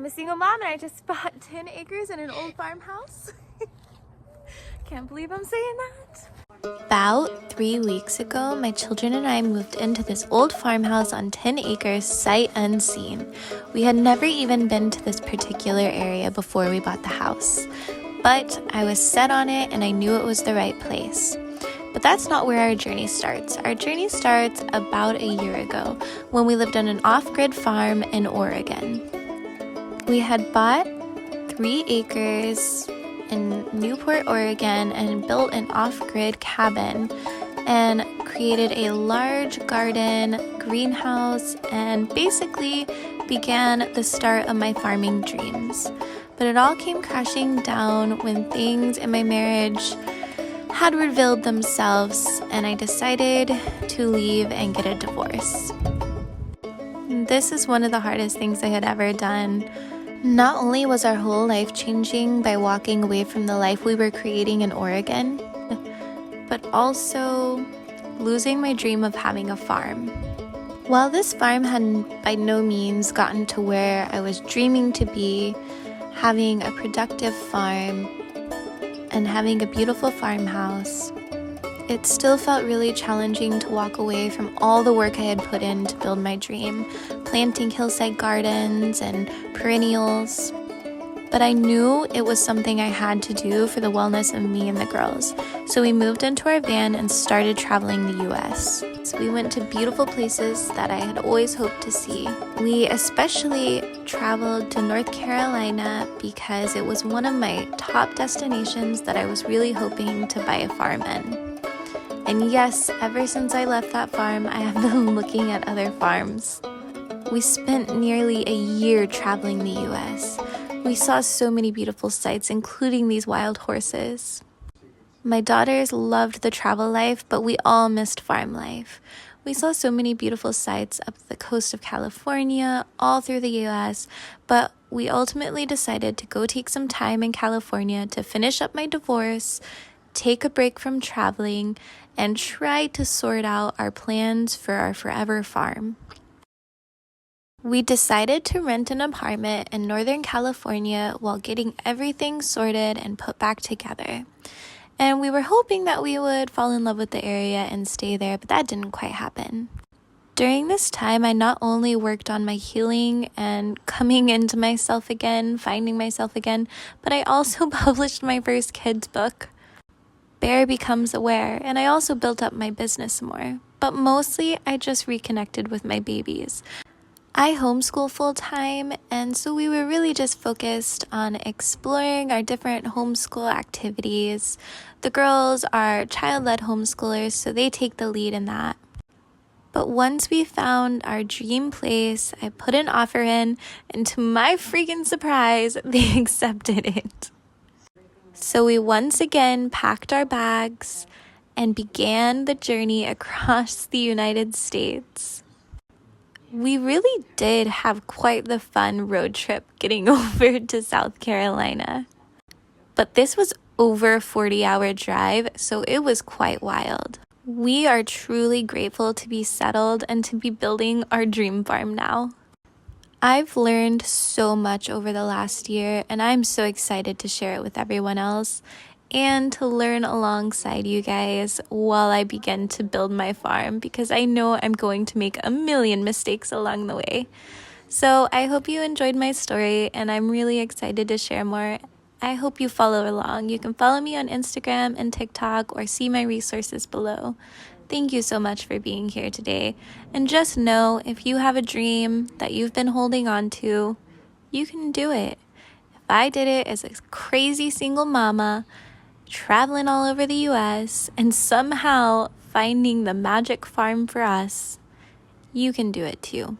I'm a single mom and I just bought 10 acres in an old farmhouse. Can't believe I'm saying that. About 3 weeks ago, my children and I moved into this old farmhouse on 10 acres, sight unseen. We had never even been to this particular area before we bought the house, but I was set on it and I knew it was the right place. But that's not where our journey starts. Our journey starts about a year ago when we lived on an off-grid farm in Oregon. We had bought 3 acres in Newport, Oregon, and built an off-grid cabin and created a large garden, greenhouse, and basically began the start of my farming dreams. But it all came crashing down when things in my marriage had revealed themselves and I decided to leave and get a divorce. This is one of the hardest things I had ever done. Not only was our whole life changing by walking away from the life we were creating in Oregon, but also losing my dream of having a farm. While this farm had by no means gotten to where I was dreaming to be, having a productive farm and having a beautiful farmhouse, it still felt really challenging to walk away from all the work I had put in to build my dream, planting hillside gardens and perennials. But I knew it was something I had to do for the wellness of me and the girls. So we moved into our van and started traveling the US. So we went to beautiful places that I had always hoped to see. We especially traveled to North Carolina because it was one of my top destinations that I was really hoping to buy a farm in. And yes, ever since I left that farm, I have been looking at other farms. We spent nearly a year traveling the US. We saw so many beautiful sights, including these wild horses. My daughters loved the travel life, but we all missed farm life. We saw so many beautiful sights up the coast of California, all through the US, but we ultimately decided to go take some time in California to finish up my divorce, take a break from traveling, and try to sort out our plans for our forever farm. We decided to rent an apartment in Northern California while getting everything sorted and put back together. And we were hoping that we would fall in love with the area and stay there, but that didn't quite happen. During this time, I not only worked on my healing and coming into myself again, finding myself again, but I also published my first kids book, Bear Becomes Aware, and I also built up my business more. But mostly, I just reconnected with my babies. I homeschool full-time, and so we were really just focused on exploring our different homeschool activities. The girls are child-led homeschoolers, so they take the lead in that. But once we found our dream place, I put an offer in, and to my freaking surprise, they accepted it. So we once again packed our bags and began the journey across the United States. We really did have quite the fun road trip getting over to South Carolina. But this was over a 40-hour drive, so it was quite wild. We are truly grateful to be settled and to be building our dream farm now. I've learned so much over the last year, and I'm so excited to share it with everyone else and to learn alongside you guys while I begin to build my farm, because I know I'm going to make a million mistakes along the way. So I hope you enjoyed my story, and I'm really excited to share more. I hope you follow along. You can follow me on Instagram and TikTok or see my resources below. Thank you so much for being here today. And just know, if you have a dream that you've been holding on to, you can do it. If I did it as a crazy single mama, traveling all over the US, and somehow finding the magic farm for us, you can do it too.